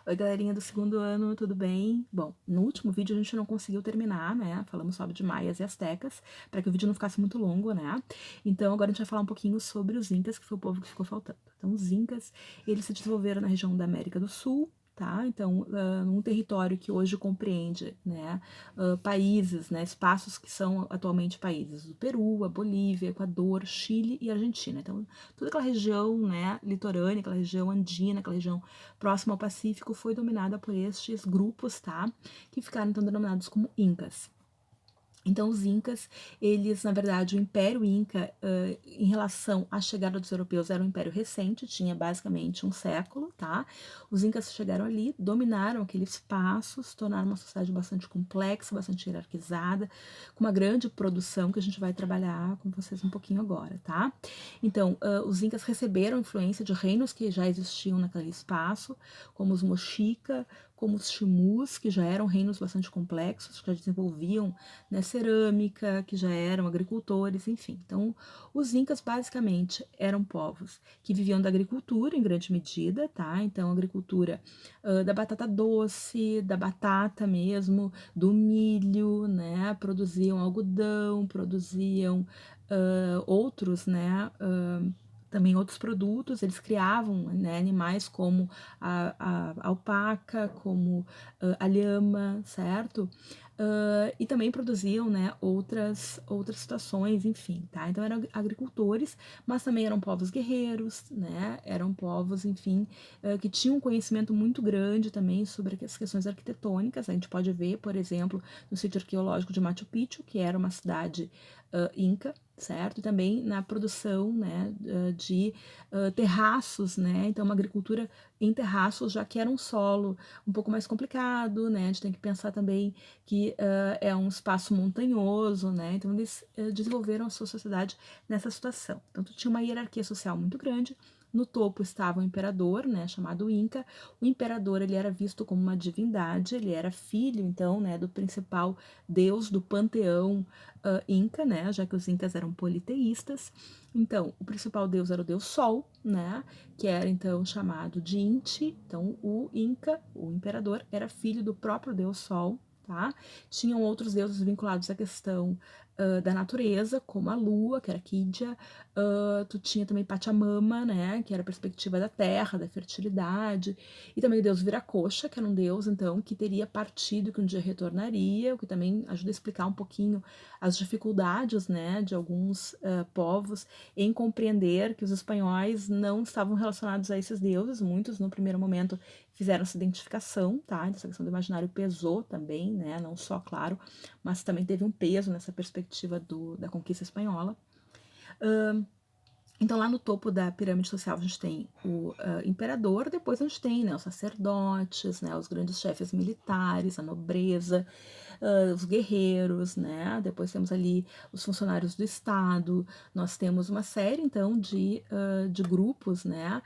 Oi, galerinha do segundo ano, tudo bem? Bom, no último vídeo a gente não conseguiu terminar, né? Falamos só de maias e astecas, para que o vídeo não ficasse muito longo, né? Então agora a gente vai falar um pouquinho sobre os incas, que foi o povo que ficou faltando. Então os incas, eles se desenvolveram na região da América do Sul, tá? Então, num território que hoje compreende, né, países, né, espaços que são atualmente países do Peru, a Bolívia, Equador, Chile e Argentina. Então, toda aquela região, né, litorânea, aquela região andina, aquela região próxima ao Pacífico, foi dominada por estes grupos, tá? Que ficaram então denominados como Incas. Então, os Incas, eles, na verdade, o Império Inca, em relação à chegada dos europeus, era um império recente, tinha basicamente um século, tá? Os Incas chegaram ali, dominaram aquele espaço, se tornaram uma sociedade bastante complexa, bastante hierarquizada, com uma grande produção que a gente vai trabalhar com vocês um pouquinho agora, tá? Então, os Incas receberam influência de reinos que já existiam naquele espaço, como os Mochica, como os Chimus, que já eram reinos bastante complexos, que já desenvolviam, né, cerâmica, que já eram agricultores, enfim. Então, os Incas basicamente eram povos que viviam da agricultura em grande medida, tá? Então, agricultura da batata doce, da batata mesmo, do milho, né? Produziam algodão, produziam outros, né? Também outros produtos, eles criavam, né, animais como a alpaca, como a lhama, certo? E também produziam, né, outras situações, enfim, tá? Então eram agricultores, mas também eram povos guerreiros, né? Eram povos, enfim, que tinham um conhecimento muito grande também sobre as questões arquitetônicas. A gente pode ver, por exemplo, no sítio arqueológico de Machu Picchu, que era uma cidade inca, certo? E também na produção, né, de terraços, né? Então uma agricultura em terraços, já que era um solo um pouco mais complicado, né? A gente tem que pensar também que é um espaço montanhoso, né? Então eles desenvolveram a sua sociedade nessa situação. Então tinha uma hierarquia social muito grande. No topo estava o imperador, né, chamado Inca. O imperador, ele era visto como uma divindade, ele era filho, então, né, do principal deus do panteão Inca, né, já que os Incas eram politeístas. Então, o principal deus era o deus Sol, né, que era então chamado de Inti. Então, o Inca, o imperador, era filho do próprio deus Sol, tá? Tinham outros deuses vinculados à questão da natureza, como a lua, que era Kidia. Tu tinha também Pachamama, né, que era a perspectiva da terra, da fertilidade, e também o deus Viracocha, que era um deus, então, que teria partido, que um dia retornaria, o que também ajuda a explicar um pouquinho as dificuldades, né, de alguns povos em compreender que os espanhóis não estavam relacionados a esses deuses. Muitos, no primeiro momento, fizeram essa identificação, tá? Então, essa questão do imaginário pesou também, né? Não só, claro, mas também teve um peso nessa perspectiva da conquista espanhola. Então, lá no topo da pirâmide social, a gente tem o imperador, depois a gente tem, né, os sacerdotes, né, os grandes chefes militares, a nobreza, os guerreiros, né? Depois temos ali os funcionários do Estado. Nós temos uma série, então, de grupos, né?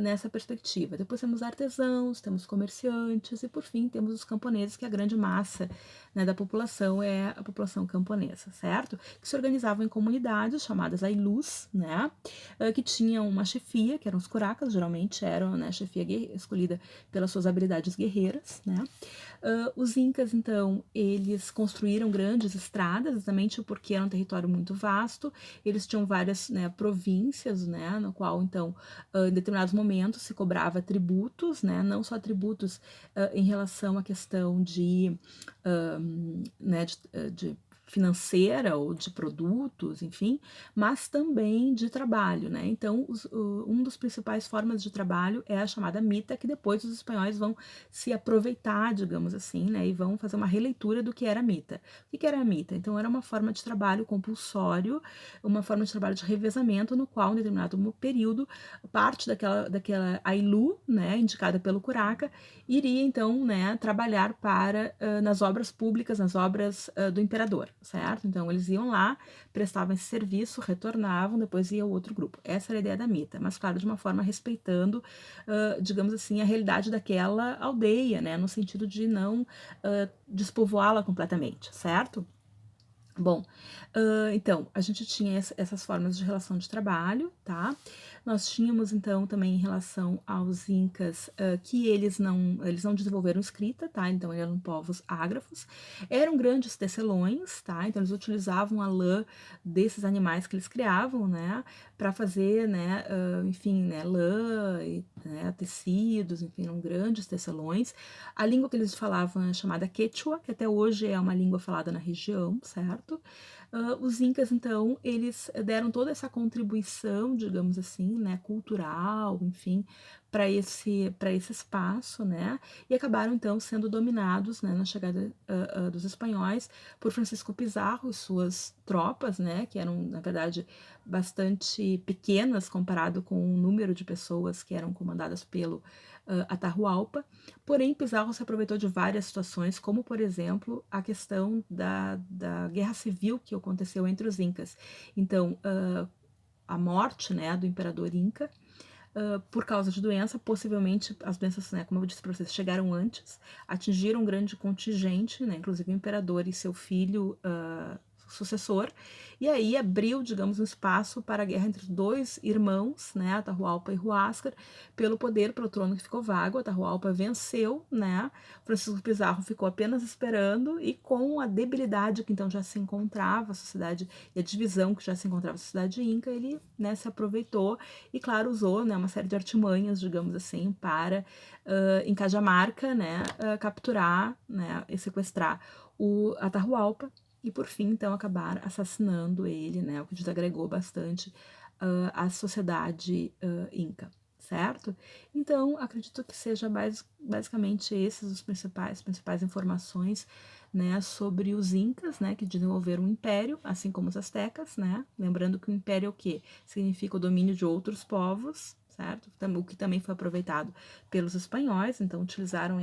Nessa perspectiva. Depois temos artesãos, temos comerciantes e, por fim, temos os camponeses, que a grande massa, né, da população é a população camponesa, certo? Que se organizavam em comunidades chamadas ailus, né? Que tinham uma chefia, que eram os curacas, geralmente eram, né, a chefia escolhida pelas suas habilidades guerreiras, né? Os Incas, então, eles construíram grandes estradas, exatamente porque era um território muito vasto. Eles tinham várias, né, províncias, né, no qual, então, em determinados momentos se cobrava tributos, né, não só tributos em relação à questão né, de financeira ou de produtos, enfim, mas também de trabalho, né? Então, um dos principais formas de trabalho é a chamada mita, que depois os espanhóis vão se aproveitar, digamos assim, né? E vão fazer uma releitura do que era a mita. O que era a mita? Então, era uma forma de trabalho compulsório, uma forma de trabalho de revezamento, no qual, em determinado período, parte daquela ailu, né, indicada pelo curaca, iria, então, né, trabalhar nas obras públicas, nas obras do imperador, certo? Então, eles iam lá, prestavam esse serviço, retornavam, depois ia o outro grupo. Essa era a ideia da mita, mas, claro, de uma forma respeitando, digamos assim, a realidade daquela aldeia, né, no sentido de não despovoá-la completamente, certo? Bom, então, a gente tinha essas formas de relação de trabalho, tá? Nós tínhamos, então, também em relação aos incas, que eles não desenvolveram escrita, tá? Então, eram povos ágrafos. Eram grandes tecelões, tá? Então, eles utilizavam a lã desses animais que eles criavam, né? Para fazer, né? Enfim, né? Lã, e, né? Tecidos, enfim, eram grandes tecelões. A língua que eles falavam é chamada Quechua, que até hoje é uma língua falada na região, certo? Os incas, então, eles deram toda essa contribuição, digamos assim, né, cultural, enfim, para esse espaço, né, e acabaram, então, sendo dominados, né, na chegada dos espanhóis por Francisco Pizarro e suas tropas, né, que eram, na verdade, bastante pequenas comparado com o número de pessoas que eram comandadas pelo Atahualpa. Porém, Pizarro se aproveitou de várias situações, como, por exemplo, a questão da guerra civil que aconteceu entre os incas. Então, a morte, né, do imperador inca, por causa de doença, possivelmente as doenças, né, como eu disse para vocês, chegaram antes, atingiram um grande contingente, né, inclusive o imperador e seu filho sucessor, e aí abriu, digamos, um espaço para a guerra entre dois irmãos, né, Atahualpa e Huáscar, pelo poder, pelo trono que ficou vago. Atahualpa venceu, né, Francisco Pizarro ficou apenas esperando, e com a debilidade que então já se encontrava a sociedade e a divisão que já se encontrava a sociedade inca, ele, né, se aproveitou e, claro, usou, né, uma série de artimanhas, digamos assim, para, em Cajamarca, né, capturar, né, e sequestrar o Atahualpa, e por fim, então, acabar assassinando ele, né, o que desagregou bastante a sociedade inca, certo? Então, acredito que seja basicamente esses os principais informações, né, sobre os incas, né, que desenvolveram um império, assim como os astecas, né? Lembrando que o império é o quê? Significa o domínio de outros povos, certo? O que também foi aproveitado pelos espanhóis, então utilizaram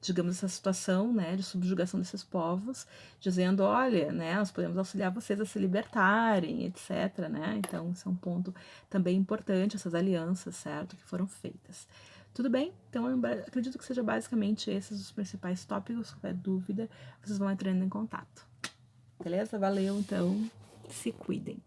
digamos, essa situação, né, de subjugação desses povos, dizendo, olha, né, nós podemos auxiliar vocês a se libertarem, etc, né? Então, isso é um ponto também importante, essas alianças, certo, que foram feitas. Tudo bem? Então, eu acredito que seja basicamente esses os principais tópicos. Qualquer dúvida, vocês vão entrando em contato. Beleza? Valeu, então. Se cuidem.